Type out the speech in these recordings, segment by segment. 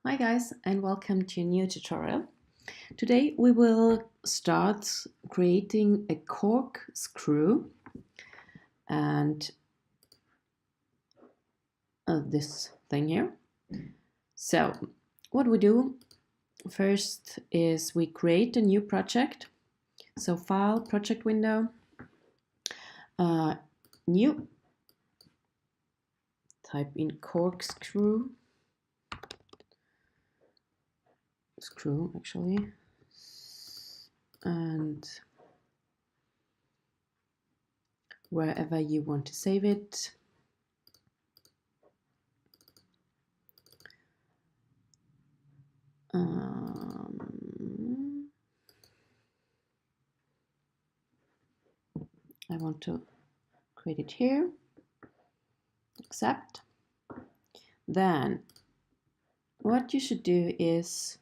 Hi guys, and welcome to a new tutorial. Today we will start creating a corkscrew and this thing here. So what we do first is we create a new project. So File, Project Window, New, type in corkscrew, screw actually, and wherever you want to save it. I want to create it here, accept. Then what you should do is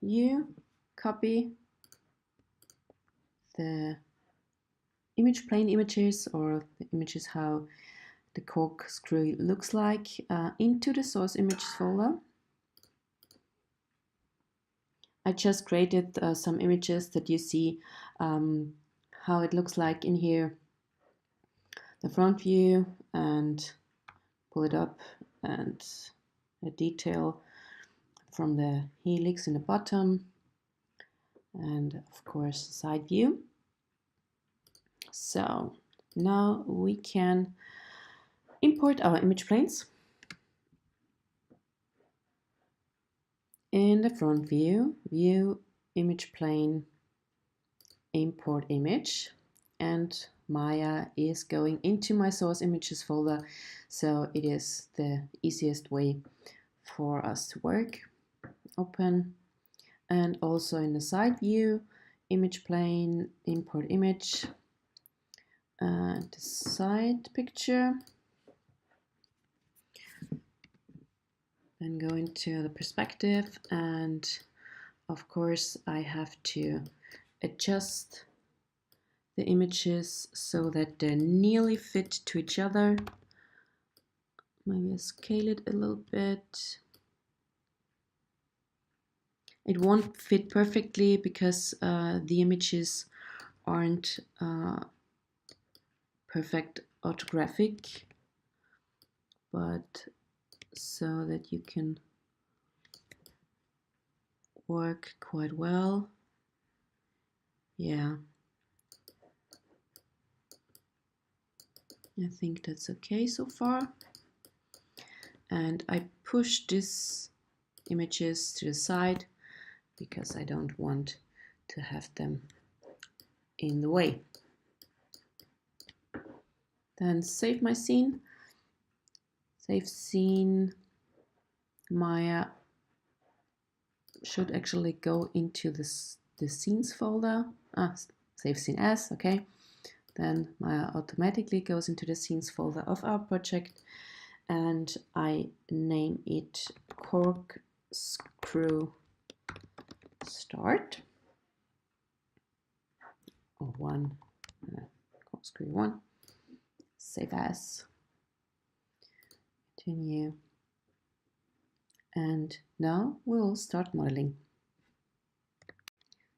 you copy the image plane images or the images how the corkscrew looks like into the source images folder. I just created some images that you see how it looks like in here, the front view, and pull it up, and a detail from the helix in the bottom, and of course side view. So now we can import our image planes. In the front view, view image plane, import image, and Maya is going into my source images folder, so it is the easiest way for us to work. Open, and also in the side view, image plane, import image, and the side picture. Then go into the perspective, and of course I have to adjust the images so that they nearly fit to each other. Maybe scale it a little bit. It won't fit perfectly because the images aren't perfect orthographic, but so that you can work quite well. Yeah, I think that's okay so far. And I push these images to the side because I don't want to have them in the way. Then save my scene. Save scene. Maya should actually go into the scenes folder. Save scene as, okay. Then Maya automatically goes into the scenes folder of our project, and I name it Corkscrew Start. Or Corkscrew 1. Save as. Continue. And now we'll start modeling.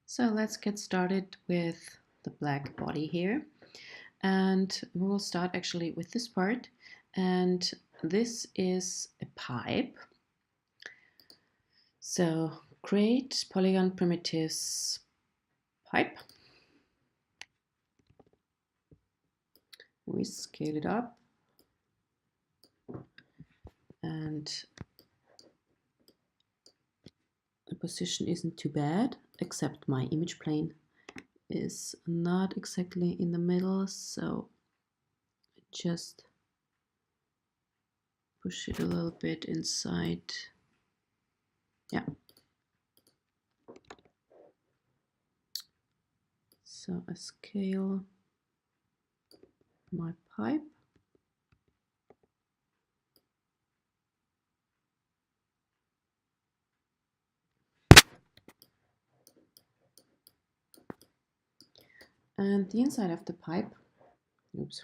So let's get started with the black body here. And we'll start actually with this part. And this is a pipe. So create polygon primitives pipe. We scale it up. And the position isn't too bad, except my image plane is not exactly in the middle, so just push it a little bit inside. Yeah. So I scale my pipe. And the inside of the pipe, oops.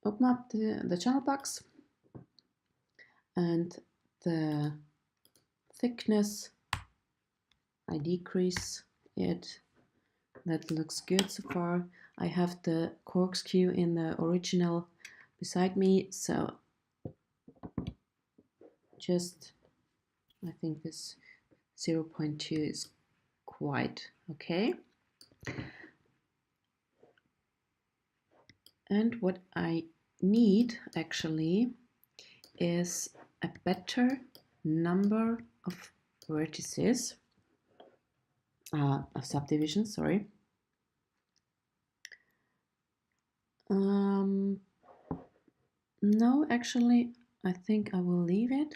Open up the channel box and the thickness, I decrease it. That looks good so far. I have the corkscrew in the original beside me, so just, I think this 0.2 is quite okay. And what I need actually is a better number of vertices, of subdivisions, sorry. No, actually, I think I will leave it.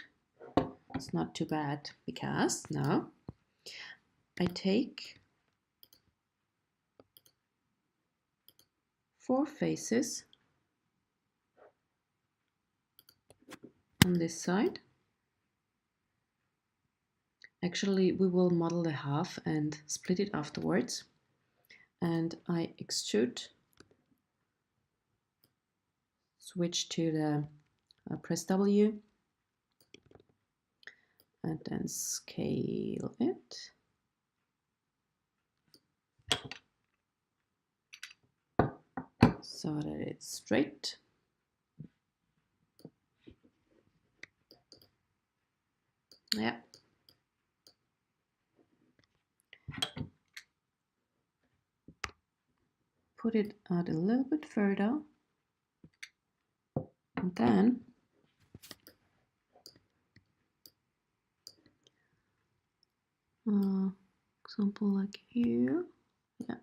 It's not too bad because now I take 4 faces on this side. Actually, we will model the half and split it afterwards. And I extrude, switch to the press W, and then scale it. So that it's straight. Yeah. Put it out a little bit further. And then example like here. Yeah.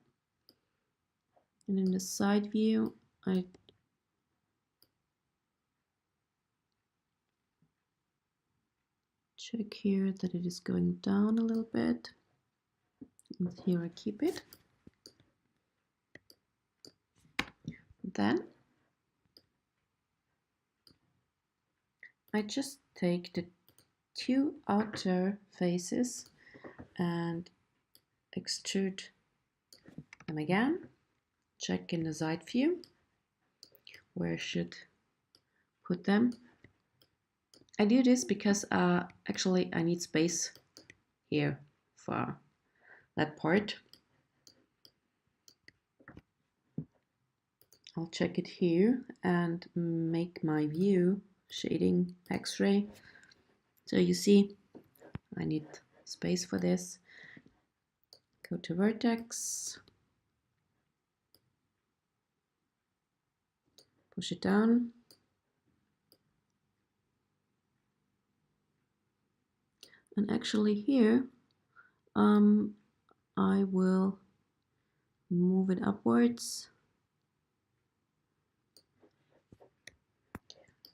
And in the side view, I check here that it is going down a little bit. And here I keep it. Then I just take the 2 outer faces and extrude them again. Check in the side view where I should put them. I do this because actually I need space here for that part. I'll check it here and make my view shading X-ray. So you see, I need space for this. Go to Vertex, push it down. And actually here, I will move it upwards.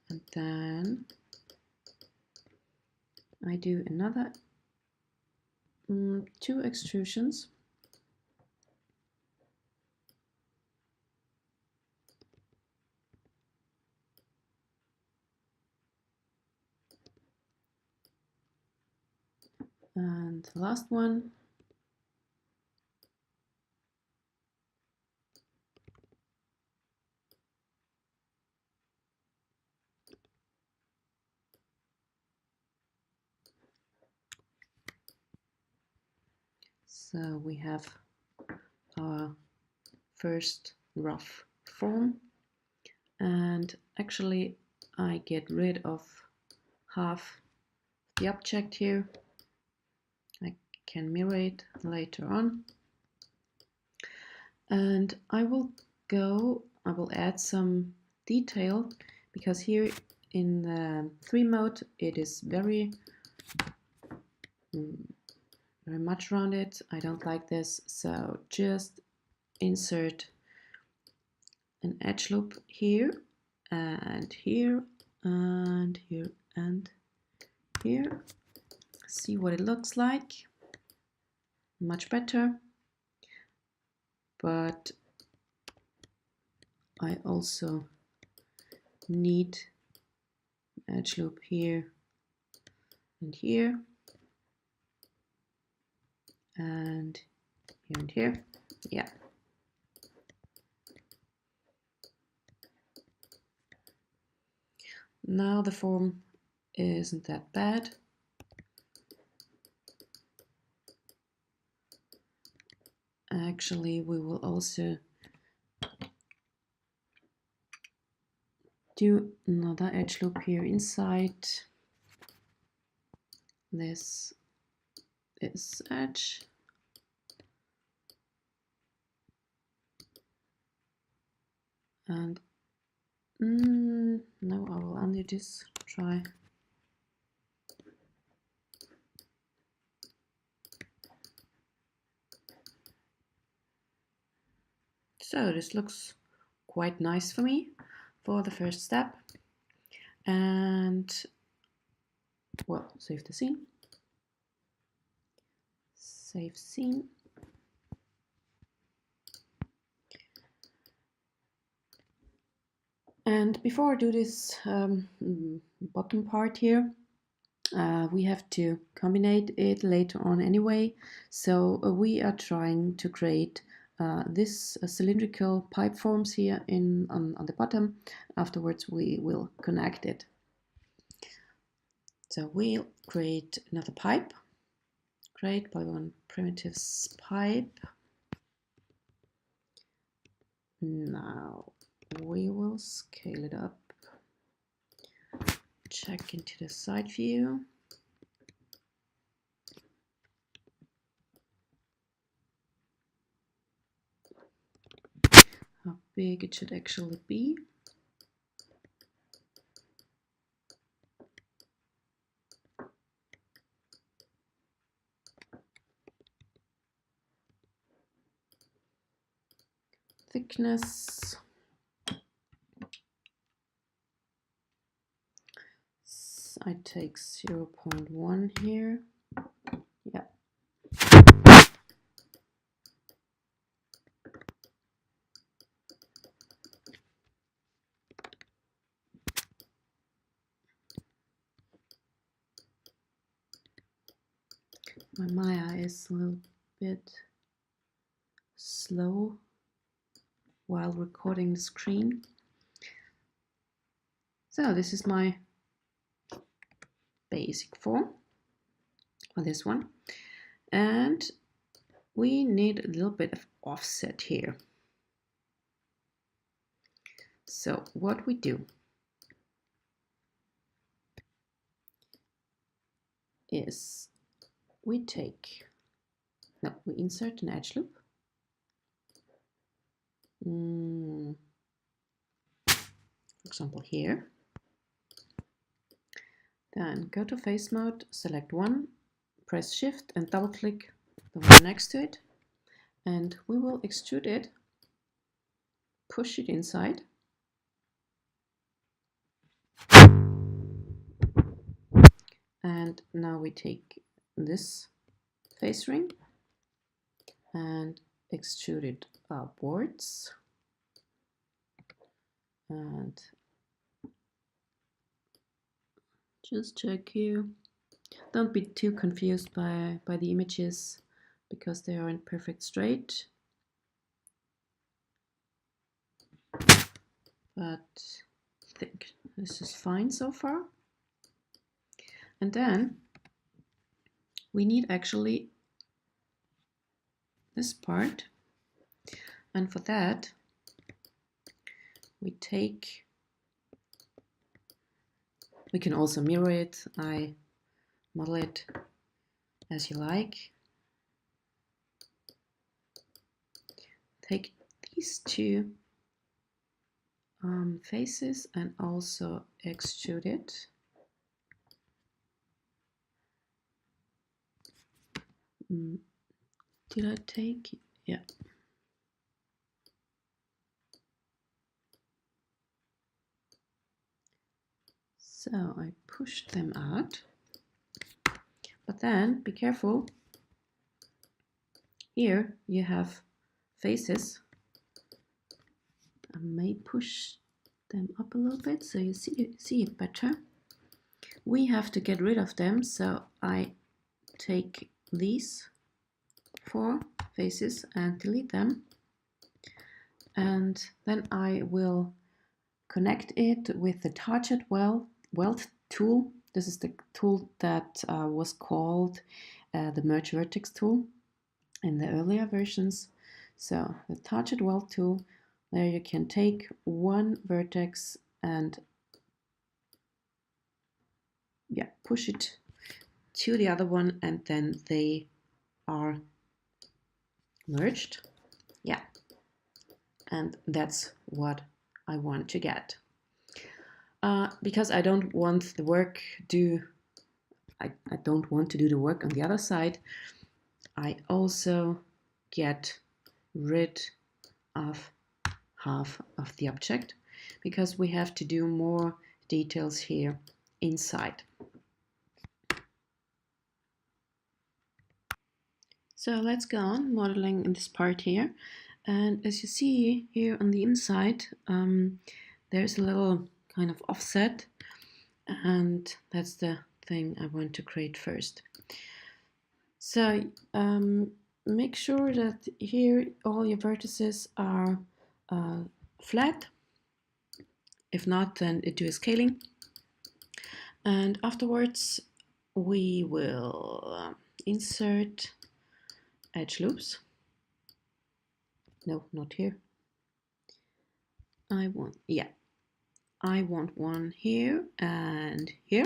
And then I do another 2 extrusions. And the last one. So we have our first rough form, and actually I get rid of half the object here. I can mirror it later on, and I will add some detail, because here in the 3 mode it is very much rounded. I don't like this, so just insert an edge loop here and here and here and here. See what it looks like. Much better. But I also need edge loop here and here and here and here. Yeah. Now the form isn't that bad. Actually, we will also do another edge loop here inside this edge. And no, I will undo this, try. So this looks quite nice for me for the first step. And well, save the scene. Save scene. And before I do this bottom part here, we have to combine it later on anyway. So we are trying to create this cylindrical pipe forms here on the bottom. Afterwards we will connect it. So we'll create another pipe. Create polygon primitives pipe. Now we will scale it up. Check into the side view. How big it should actually be. Thickness. I take 0.1 here. Yeah. My Maya is a little bit slow while recording the screen. So this is my basic form for this one. And we need a little bit of offset here. So what we do is we insert an edge loop. For example here. Then go to face mode, select one, press shift and double click the one next to it, and we will extrude it, push it inside. And now we take this face ring and extrude it upwards. And just check here. Don't be too confused by the images because they aren't perfect straight. But I think this is fine so far. And then we need actually this part. And for that, we can also mirror it. I model it as you like. Take these two faces and also extrude it. Did I take? Yeah. So I pushed them out. But then be careful. Here you have faces. I may push them up a little bit so you see it better. We have to get rid of them, so I take these 4 faces and delete them. And then I will connect it with the target weld tool This is the tool that was called the Merge Vertex tool in the earlier versions. So the Touch It Well tool, there you can take one vertex and push it to the other one, and then they are merged. And that's what I want to get. Because I don't want the work I don't want to do the work on the other side, I also get rid of half of the object because we have to do more details here inside. So let's go on modeling in this part here. And as you see here on the inside, there's a little kind of offset, and that's the thing I want to create first. So make sure that here all your vertices are flat. If not, then do a scaling. And afterwards, we will insert edge loops. No, not here. I want one here and here,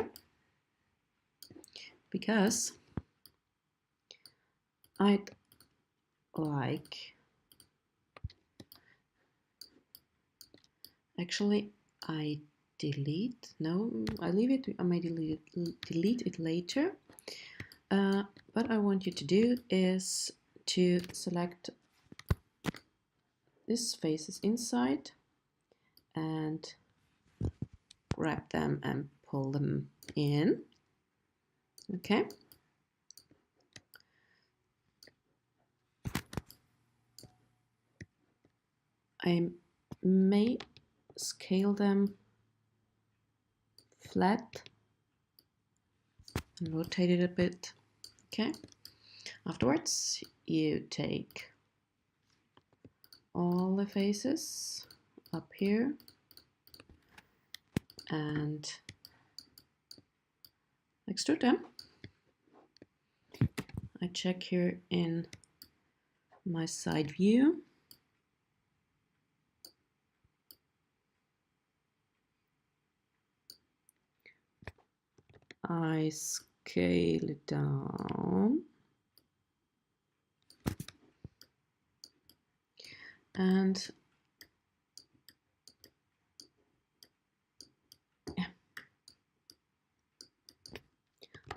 because I'd like, actually I leave it, I may delete it later, what I want you to do is to select this faces inside and grab them and pull them in. Okay. I may scale them flat and rotate it a bit. Okay. Afterwards, you take all the faces up here and extrude them. I check here in my side view. I scale it down. And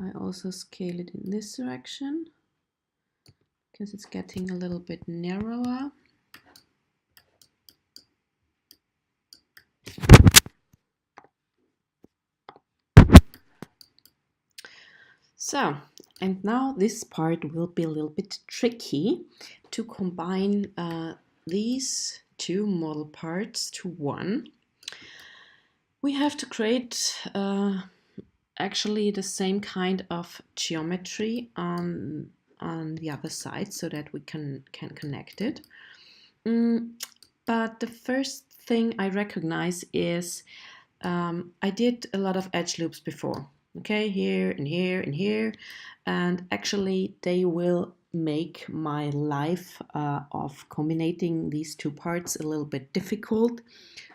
I also scale it in this direction because it's getting a little bit narrower. So, and now this part will be a little bit tricky to combine these two model parts to one. We have to create actually the same kind of geometry on the other side so that we can connect it. But the first thing I recognize is I did a lot of edge loops before. Okay, here and here and here, and actually they will make my life of combining these two parts a little bit difficult.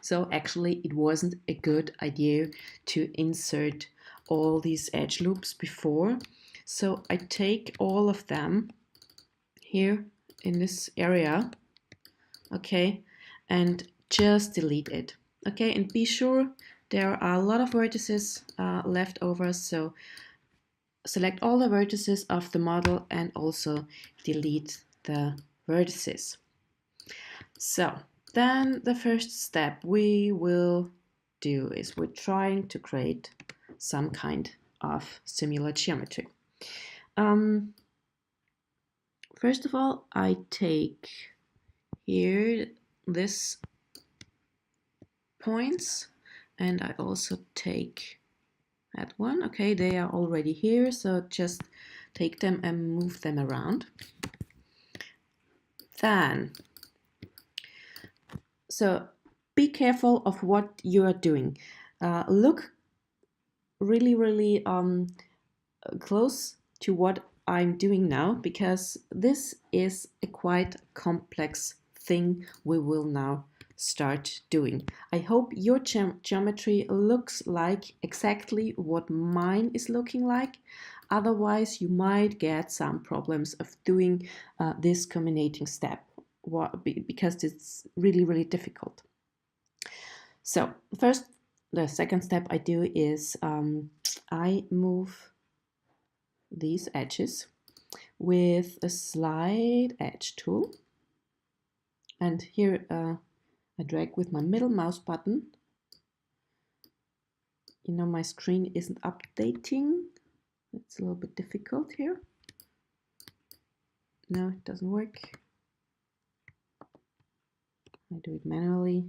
So actually it wasn't a good idea to insert all these edge loops before. So I take all of them here in this area, okay, and just delete it. Okay, and be sure there are a lot of vertices left over, so select all the vertices of the model and also delete the vertices. So then the first step we will do is we're trying to create some kind of similar geometry. First of all, I take here this points, and I also take that one. Okay, they are already here, so just take them and move them around. Then, so be careful of what you are doing. Look really close to what I'm doing now, because this is a quite complex thing we will now start doing. I hope your geometry looks like exactly what mine is looking like. Otherwise, you might get some problems of doing this combinating step, because it's really difficult. So first, the second step I do is I move these edges with a slide edge tool, and here I drag with my middle mouse button. You know, my screen isn't updating. It's a little bit difficult here. No, it doesn't work. I do it manually.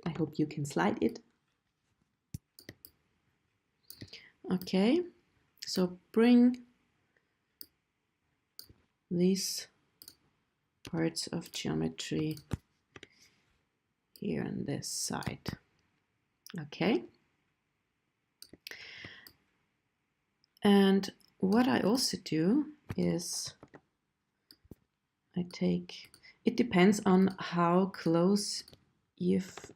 I hope you can slide it. Okay, so bring these parts of geometry here on this side. Okay. And what I also do is I take, it depends on how close you've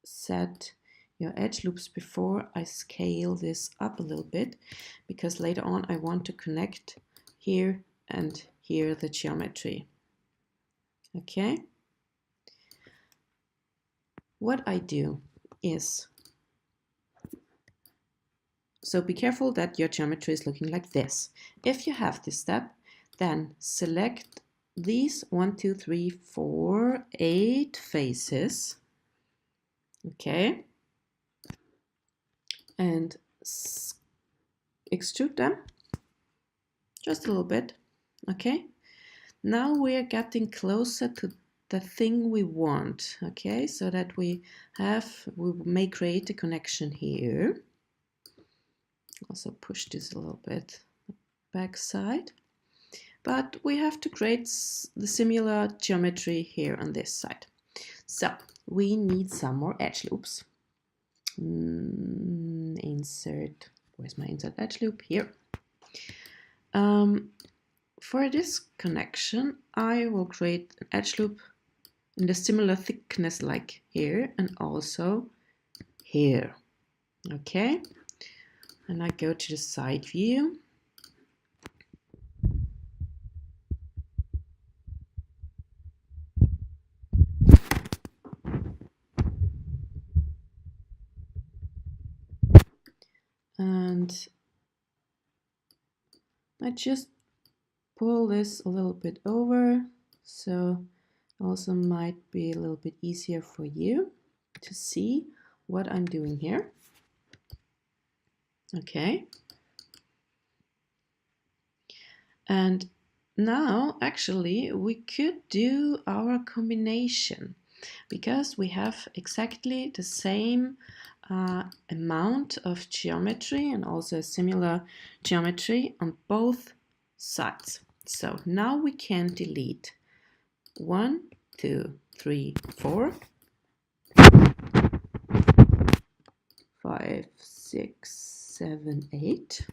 set your edge loops before. I scale this up a little bit, because later on I want to connect here and here the geometry. Okay. What I do is, so be careful that your geometry is looking like this. If you have this step, then select these 1, 2, 3, 4, 8 faces. Okay. And extrude them just a little bit. Okay. Now we are getting closer to the thing we want. Okay, so that we may create a connection here. Also push this a little bit back side, but we have to create the similar geometry here on this side. So we need some more edge loops. Insert, where's my insert edge loop? Here. For this connection, I will create an edge loop in the similar thickness like here, and also here. Okay. And I go to the side view. And I just pull this a little bit over, so also might be a little bit easier for you to see what I'm doing here. Okay. And now actually we could do our combination, because we have exactly the same amount of geometry and also a similar geometry on both sides. So now we can delete 1, 2, 3, 4, 5, 6, 7, 8.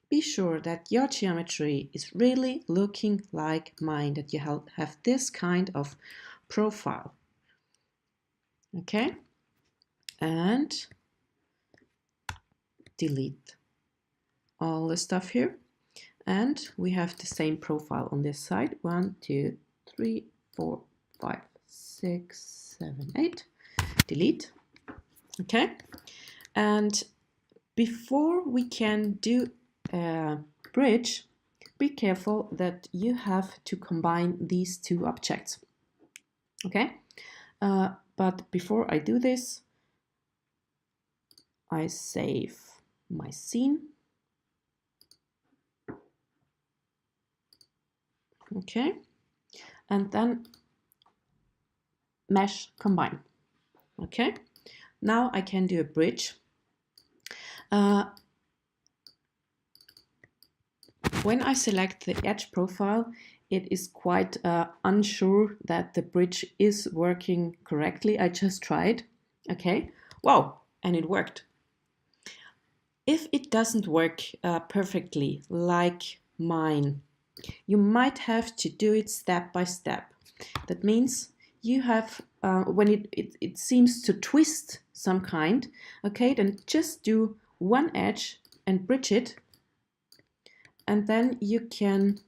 Be sure that your geometry is really looking like mine, that you have this kind of profile. Okay, and delete all the stuff here. And we have the same profile on this side. 1, 2, 3, 4, 5, 6, 7, 8. Delete. Okay, and before we can do a bridge, be careful that you have to combine these two objects. Okay, but before I do this, I save my scene. Okay, and then mesh combine. Okay, now I can do a bridge. When I select the edge profile, it is quite unsure that the bridge is working correctly. I just tried. Okay, wow, and it worked. If it doesn't work perfectly like mine, you might have to do it step by step. That means you have, when it seems to twist some kind, okay, then just do one edge and bridge it, and then you can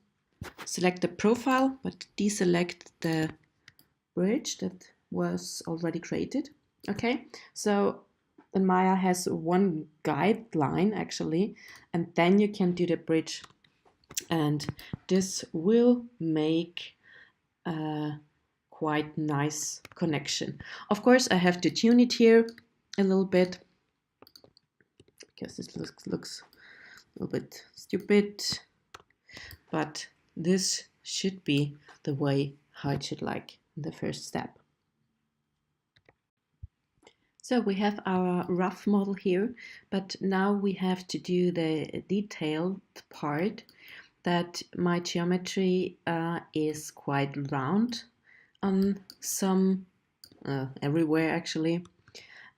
select the profile, but deselect the bridge that was already created. Okay, so then Maya has one guideline actually, and then you can do the bridge, and this will make a quite nice connection. Of course, I have to tune it here a little bit because this looks a little bit stupid, but this should be the way how it should like in the first step. So we have our rough model here, but now we have to do the detailed part, that my geometry is quite round on some, everywhere actually.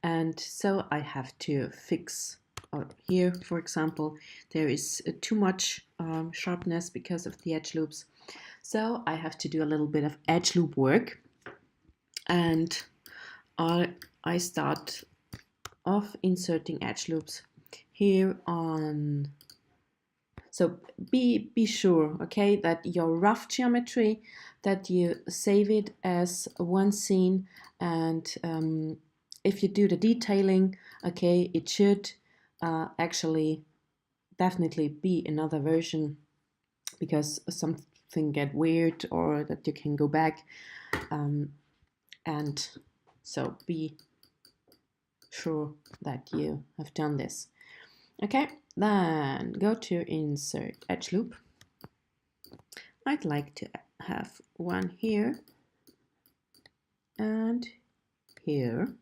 And so I have to fix, or here for example, there is too much sharpness because of the edge loops. So I have to do a little bit of edge loop work, and I start off inserting edge loops here on. So be sure, okay, that your rough geometry, that you save it as one scene, and if you do the detailing, okay, it should actually definitely be another version, because something get weird, or that you can go back, and so be sure that you have done this. Okay, then go to insert edge loop. I'd like to have one here and here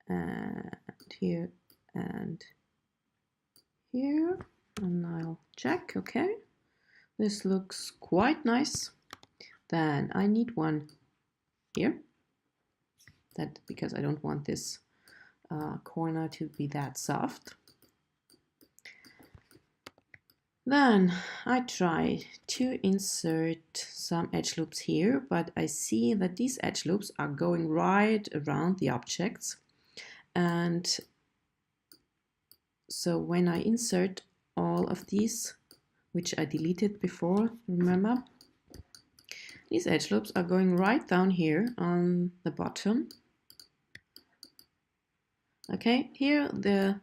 and here and here, and I'll check. Okay, this looks quite nice. Then I need one here, that because I don't want this corner to be that soft. Then I try to insert some edge loops here, but I see that these edge loops are going right around the objects. And so when I insert all of these, which I deleted before, remember, these edge loops are going right down here on the bottom. Okay, here the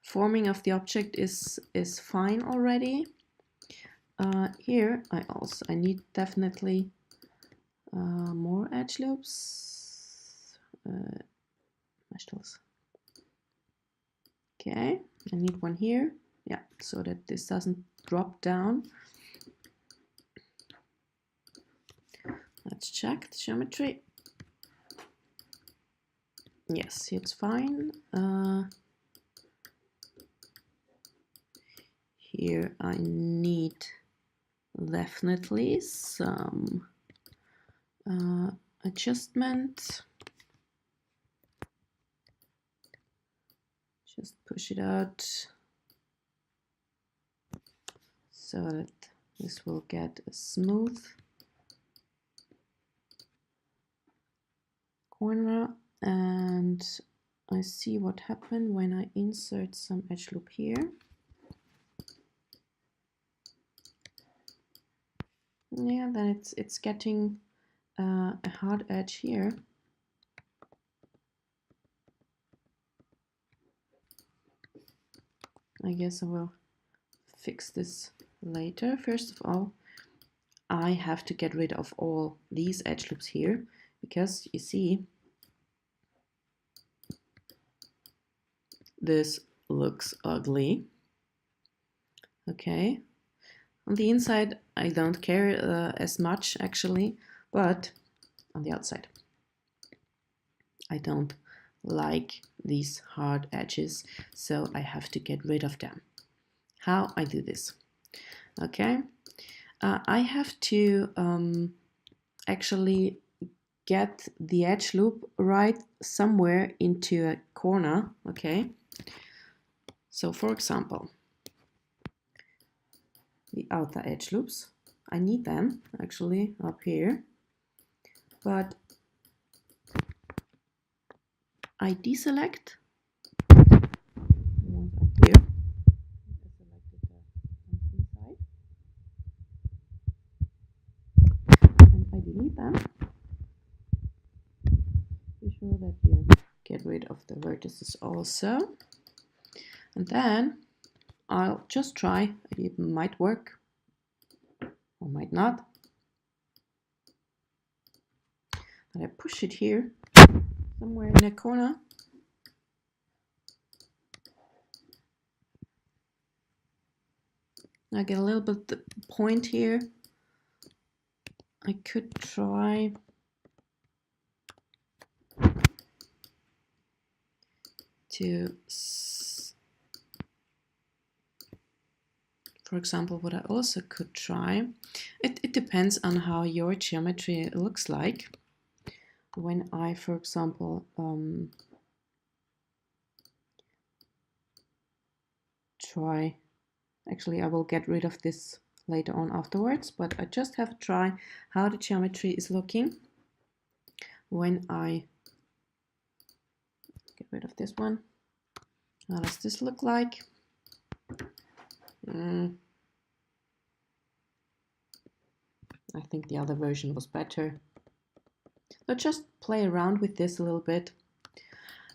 forming of the object is fine already. Here I need definitely more edge loops. Okay, I need one here. Yeah, so that this doesn't drop down. Let's check the geometry. Yes, it's fine. Here I need definitely some adjustment. Just push it out so that this will get a smooth corner. And I see what happened when I insert some edge loop here. Yeah, then it's getting a hard edge here. I guess I will fix this later. First of all, I have to get rid of all these edge loops here, because you see, this looks ugly. Okay, on the inside I don't care as much actually, but on the outside I don't like these hard edges, so I have to get rid of them. How I do this? Okay, I have to actually get the edge loop right somewhere into a corner. Okay, So for example, the outer edge loops, I need them actually up here, but I deselect the ones up here. I selected the ones inside, and I delete them. Be sure that you get rid of the vertices also, and then I'll just try. It might work or might not. And I push it here somewhere in the corner. I get a little bit the point here. I could try to, for example, what I also could try, it depends on how your geometry looks like. When I, for example, try, actually I will get rid of this later on afterwards, but I just have to try how the geometry is looking when I get rid of this one. How does this look like? I think the other version was better. So just play around with this a little bit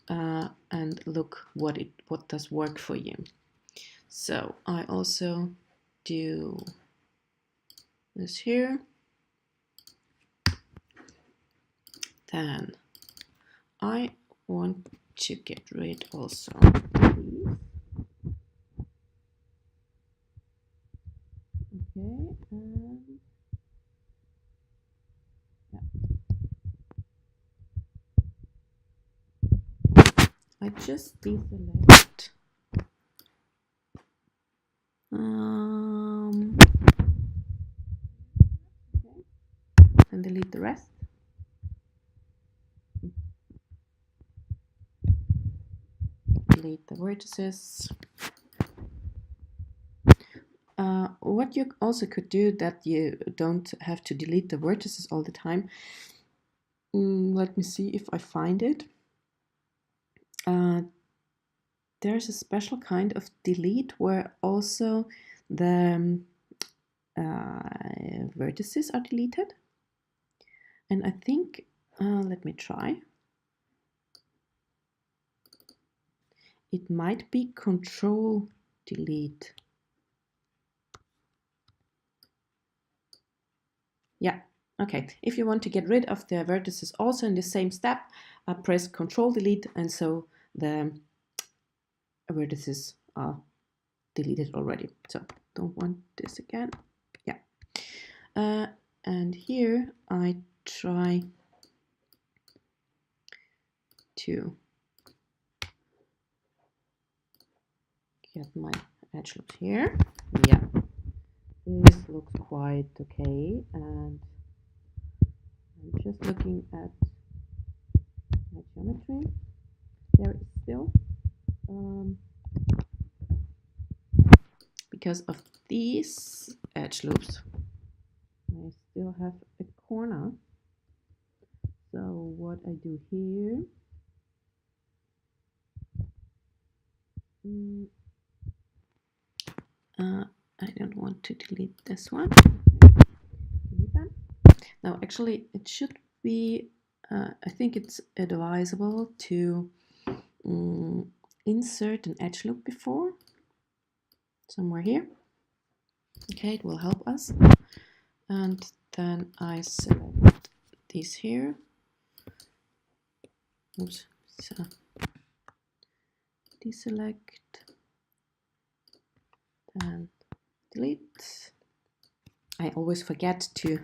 and look what does work for you. So I also do this here. Then I want to get rid also of these. Okay, and yeah. I just deselect okay, and delete the rest. Delete the vertices. What you also could do that you don't have to delete the vertices all the time. Let me see if I find it. There's a special kind of delete where also the vertices are deleted. And I think, let me try. It might be Control Delete. Yeah, okay. If you want to get rid of the vertices also in the same step, press Control Delete, and so the vertices are deleted already. So don't want this again. Yeah. And here I try to get my edge loops here. Yeah. This looks quite okay, and I'm just looking at my geometry. There is still, because of these edge loops, I still have a corner. So what I do here, I don't want to delete this one. Delete that. Now, actually, it should be, I think it's advisable to insert an edge loop before, somewhere here. Okay, it will help us. And then I select these here. Oops, so deselect, then delete. I always forget to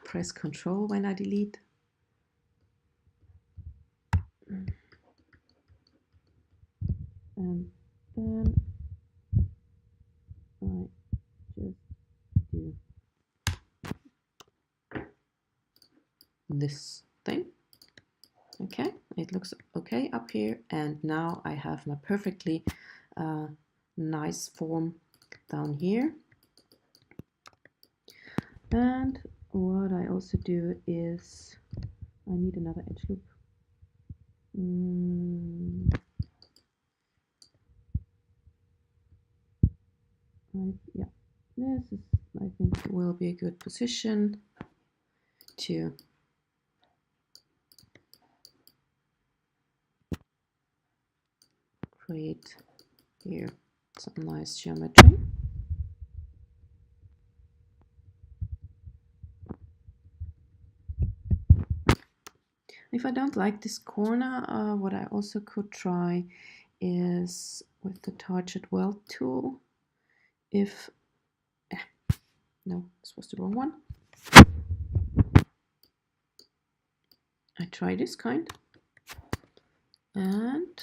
press Control when I delete. And then I just do this thing. Okay, it looks okay up here, and now I have my perfectly nice form down here. And what I also do is I need another edge loop. Yeah, this is, I think, will be a good position to create here some nice geometry. If I don't like this corner, what I also could try is with the target weld tool. If no, this was the wrong one. I try this kind, and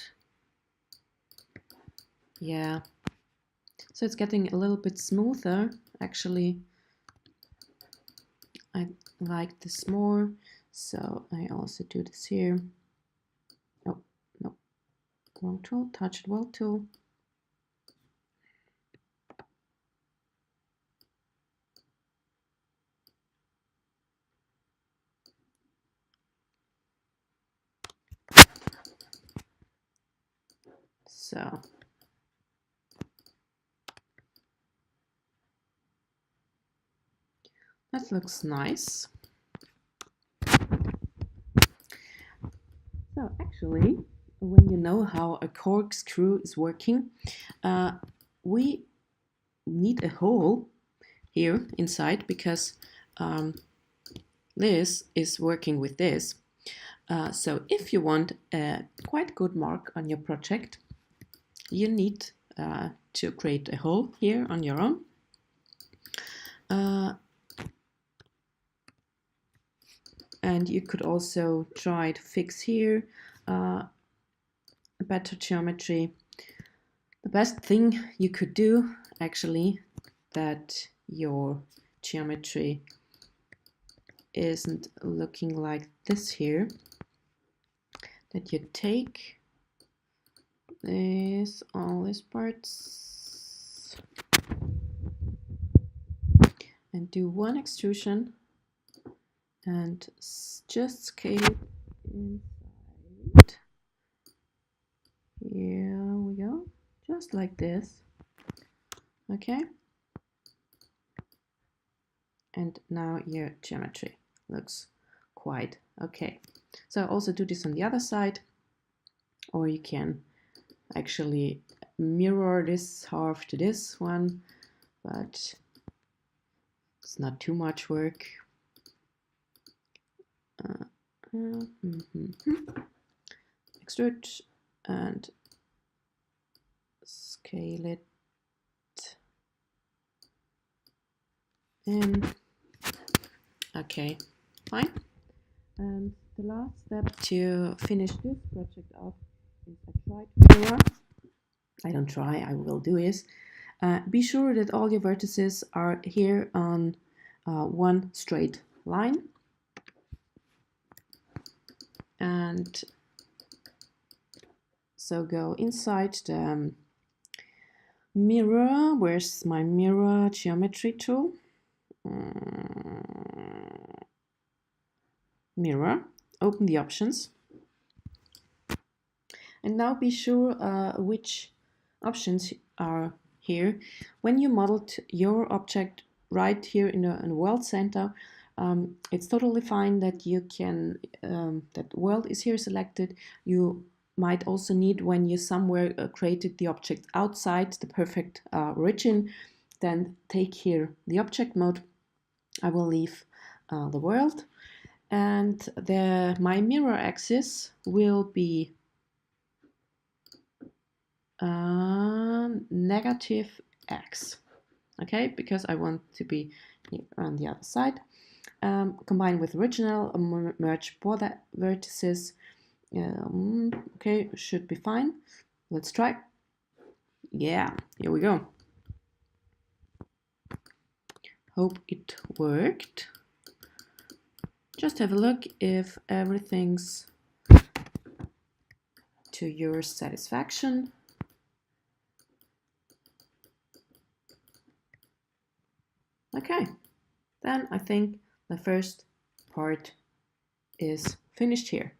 yeah, so it's getting a little bit smoother. Actually, I like this more, so I also do this here. Oh no, wrong tool. Target weld tool. So that looks nice. So actually, when you know how a corkscrew is working, we need a hole here inside because this is working with this. So if you want a quite good mark on your project, you need to create a hole here on your own. And you could also try to fix here a better geometry. The best thing you could do, actually, that your geometry isn't looking like this here, that you take this, all these parts, and do one extrusion and just scale it inside. Here we go, just like this. Okay, and now your geometry looks quite okay. So I also do this on the other side, or you can actually mirror this half to this one, but it's not too much work. Extrude and scale it in. Okay, fine. And the last step to finish this project off is I try to mirror. I don't try, I will do is be sure that all your vertices are here on one straight line. And so go inside the mirror. Where's my mirror geometry tool? Mirror, open the options. And now be sure which options are here. When you modeled your object right here in the world center, it's totally fine that you can, that world is here selected. You might also need, when you somewhere created the object outside the perfect origin, then take here the object mode. I will leave the world, and my mirror axis will be negative x, okay, because I want to be on the other side. Combine with original, merge border vertices. Okay, should be fine. Let's try. Yeah, here we go. Hope it worked. Just have a look if everything's to your satisfaction. Okay, then I think the first part is finished here.